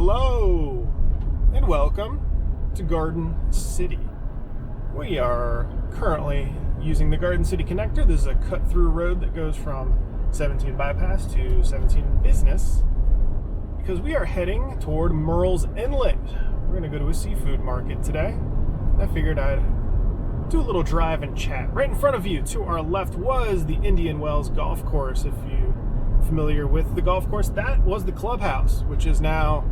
Hello and welcome to Garden City. We are currently using the Garden City connector. This is a cut-through road that goes from 17 Bypass to 17 Business because we are heading toward Murrells Inlet. We're going to go to a seafood market today. I figured I'd do a little drive and chat. Right in front of you to our left was the Indian Wells Golf Course. If you're familiar with the golf course, that was the clubhouse, which is now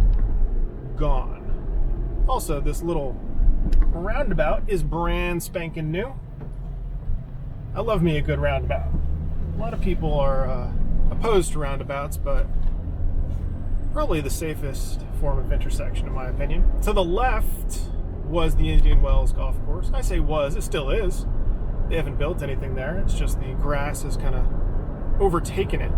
gone. Also, this little roundabout is brand spanking new. I love me a good roundabout. A lot of people are opposed to roundabouts, but probably the safest form of intersection in my opinion. To the left was the Indian Wells Golf Course. I say was, it still is. They haven't built anything there. It's just the grass has kind of overtaken it.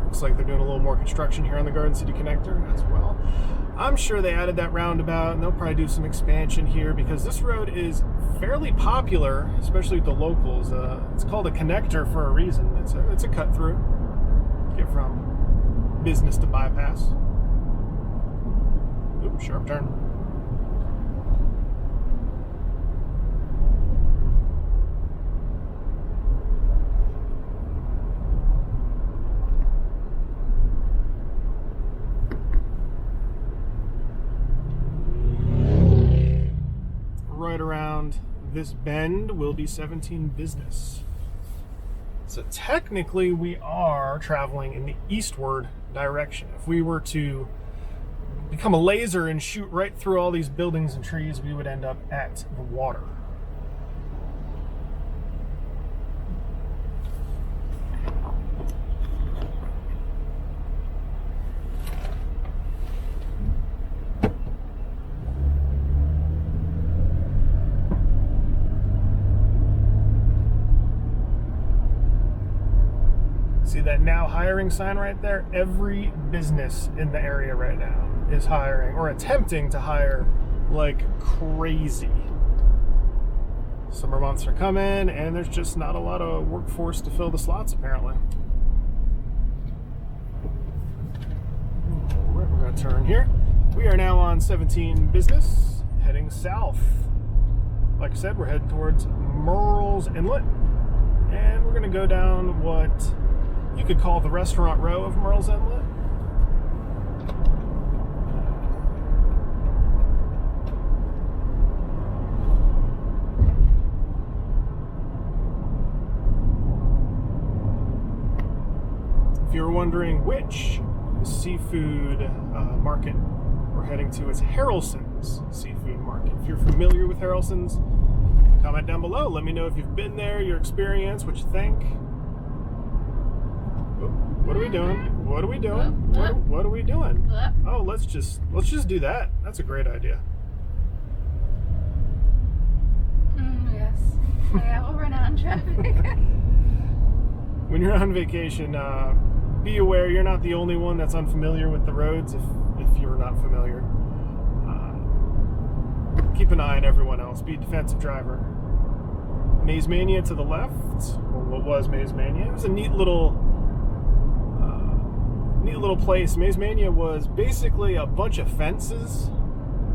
Looks like they're doing a little more construction here on the Garden City connector as well. I'm sure they added that roundabout and they'll probably do some expansion here because this road is fairly popular, especially with the locals. It's called a connector for a reason. It's a cut through. Get from Business to Bypass. Oops, sharp turn. Right around this bend will be 17 Business. So technically we are traveling in the eastward direction. If we were to become a laser and shoot right through all these buildings and trees, we would end up at the water. See that now hiring sign right there? Every business in the area right now is hiring or attempting to hire like crazy. Summer months are coming and there's just not a lot of workforce to fill the slots apparently. We're going to turn here. We are now on 17 Business heading south. Like I said, we're heading towards Murrells Inlet and we're going to go down what you could call the restaurant row of Murrells Inlet. If you're wondering which seafood market we're heading to, it's Harrelson's Seafood Market. If you're familiar with Harrelson's, comment down below. Let me know if you've been there, your experience, what you think. What are we doing? What are we doing? What are we doing? Oh, let's just do that. That's a great idea. Yes. Yeah, we'll run out in traffic. When you're on vacation, be aware you're not the only one that's unfamiliar with the roads. If you're not familiar, keep an eye on everyone else. Be a defensive driver. Maze Mania to the left, or what was Maze Mania? It was a neat little place. Maze Mania was basically a bunch of fences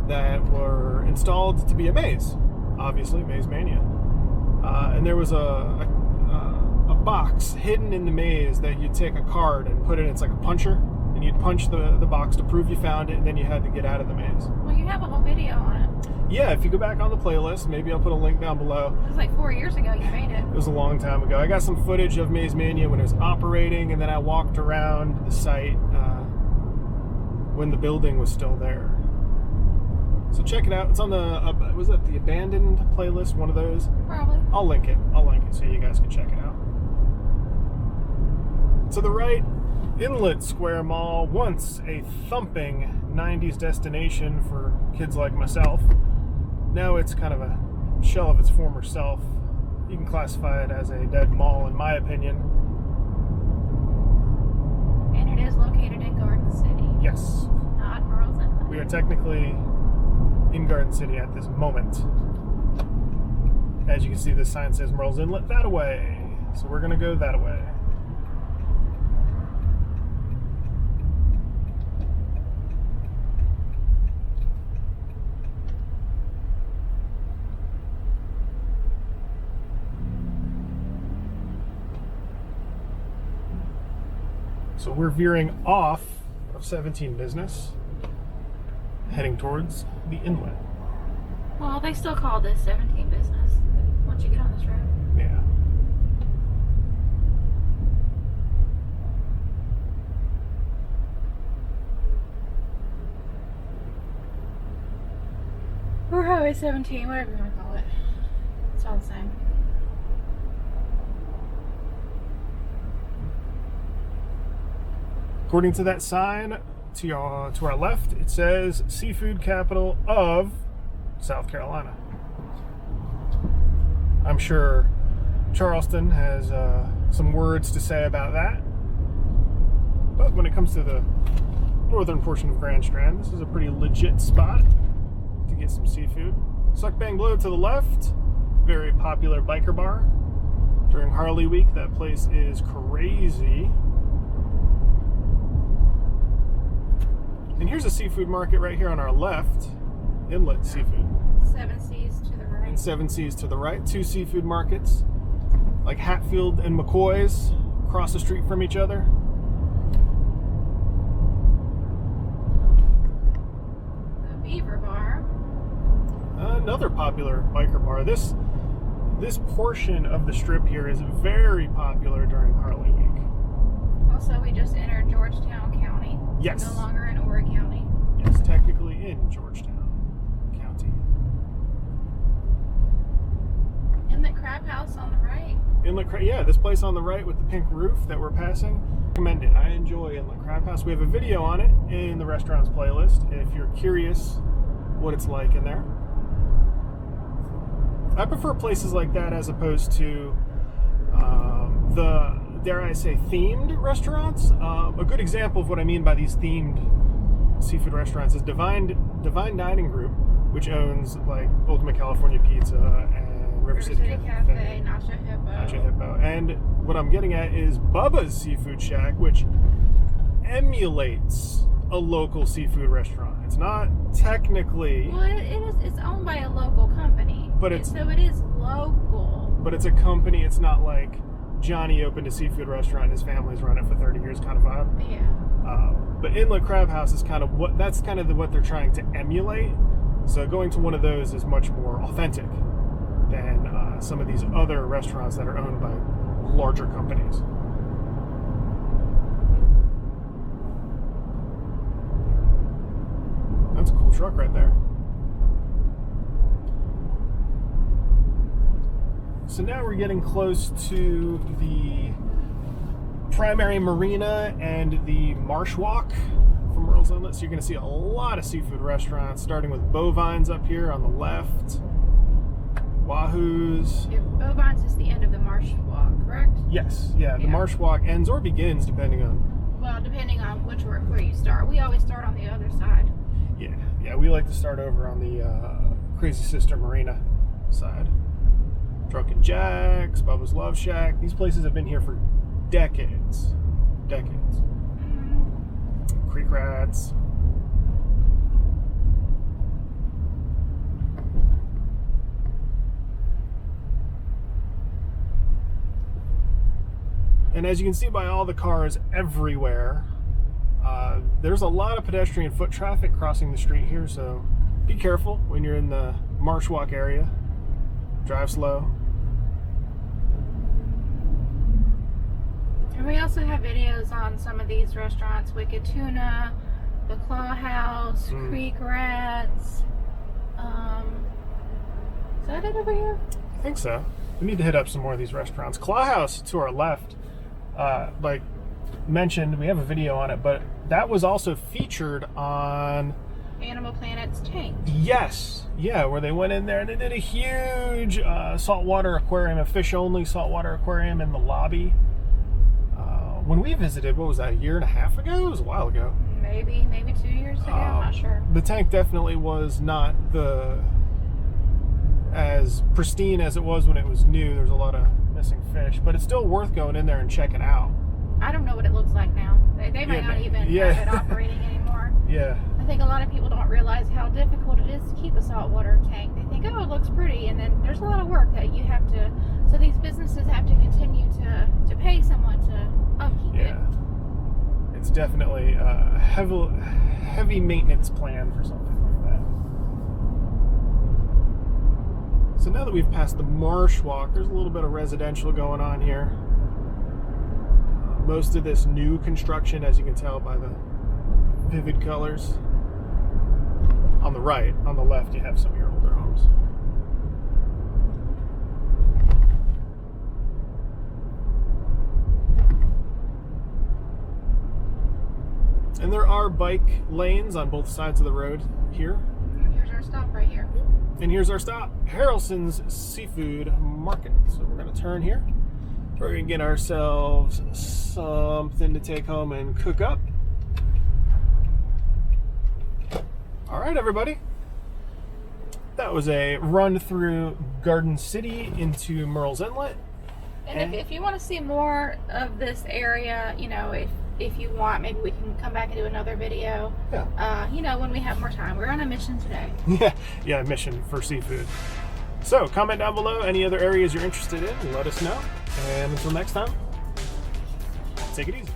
that were installed to be a maze. Obviously, Maze Mania. And there was a box hidden in the maze that you'd take a card and put it in. It's like a puncher, and you'd punch the box to prove you found it, and then you had to get out of the maze. Well, you have a whole video on it. Yeah, if you go back on the playlist, maybe I'll put a link down below. It was like 4 years ago you made it. It was a long time ago. I got some footage of Maze Mania when it was operating, and then I walked around the site when the building was still there. So check it out. It's on the, was that the abandoned playlist, one of those? Probably. I'll link it so you guys can check it out. To the right, Inlet Square Mall, once a thumping 90s destination for kids like myself. Now it's kind of a shell of its former self. You can classify it as a dead mall, in my opinion. And it is located in Garden City. Yes. Not Murrells Inlet. We are technically in Garden City at this moment. As you can see, this sign says Murrells Inlet that way. So we're going to go that way. So we're veering off of 17 Business, heading towards the inlet. Well, they still call this 17 Business once you get on this road. Yeah. Or Highway 17, whatever you want to call it. It's all the same. According to that sign to our left, it says Seafood Capital of South Carolina. I'm sure Charleston has some words to say about that. But when it comes to the northern portion of Grand Strand, this is a pretty legit spot to get some seafood. Suck Bang Blow to the left, very popular biker bar. During Harley Week, that place is crazy. And here's a seafood market right here on our left, Inlet Seafood. 7 Seas to the right. And 7 Seas to the right, 2 seafood markets, like Hatfield and McCoy's, across the street from each other. The Beaver Bar. Another popular biker bar. This portion of the strip here is very popular during Harley Week. Also, we just entered Georgetown County. Yes. No longer in Horry County. Yes, technically in Georgetown County. Inlet Crab House on the right. Yeah, this place on the right with the pink roof that we're passing. Recommend it. I enjoy Inlet Crab House. We have a video on it in the restaurants playlist if you're curious what it's like in there. I prefer places like that as opposed to the, dare I say, themed restaurants. A good example of what I mean by these themed seafood restaurants is Divine Dining Group, which owns like Ultimate California Pizza and River City Cafe, Nacho Hippo. And what I'm getting at is Bubba's Seafood Shack, which emulates a local seafood restaurant. It's not technically... Well, it's owned by a local company. But it's... So it is local. But it's a company, it's not like Johnny opened a seafood restaurant and his family's run it for 30 years kind of vibe. Yeah. But Inlet Crab House is kind of what they're trying to emulate. So going to one of those is much more authentic than some of these other restaurants that are owned by larger companies. That's a cool truck right there. So now we're getting close to the primary marina and the Marshwalk from Murrells Inlet. So you're going to see a lot of seafood restaurants, starting with Bovines up here on the left. Wahoo's. Yeah, Bovines is the end of the Marshwalk, correct? Yes, yeah. The Marshwalk ends or begins depending on... Well, depending on where you start. We always start on the other side. Yeah, we like to start over on the Crazy Sister Marina side. Drunken Jack's, Bubba's Love Shack. These places have been here for decades. Mm-hmm. Creek Rats. And as you can see by all the cars everywhere, there's a lot of pedestrian foot traffic crossing the street here, so be careful when you're in the Marshwalk area. Drive slow. And we also have videos on some of these restaurants: Wicked Tuna, the Claw House, Creek Rats. Is that it over here? I think so. We need to hit up some more of these restaurants. Claw House to our left, like mentioned, we have a video on it, but that was also featured on Animal Planet's Tank. Yes, yeah, where they went in there and they did a huge saltwater aquarium, a fish-only saltwater aquarium in the lobby. When we visited, what was that, a year and a half ago? It was a while ago. Maybe 2 years ago, I'm not sure. The tank definitely was not as pristine as it was when it was new. There's a lot of missing fish, but it's still worth going in there and checking out. I don't know what it looks like now. They might not even have it operating anymore. Yeah. I think a lot of people don't realize how difficult it is to keep a saltwater tank. They think, oh, it looks pretty, and then there's a lot of work that you have to, so these businesses have to continue to pay someone to upkeep it. it's definitely a heavy maintenance plan for something like that. So now that we've passed the Marshwalk, there's a little bit of residential going on here. Most of this new construction, as you can tell by the vivid colors. On the right, on the left, you have some of your older homes. And there are bike lanes on both sides of the road here. And here's our stop right here. And here's our stop, Harrelson's Seafood Market. So we're going to turn here. We're going to get ourselves something to take home and cook up. All right, everybody. That was a run through Garden City into Murrells Inlet. And if you want to see more of this area, you know, if you want, maybe we can come back and do another video. Yeah. You know, when we have more time. We're on a mission today. Yeah, mission for seafood. So comment down below any other areas you're interested in and let us know. And until next time, take it easy.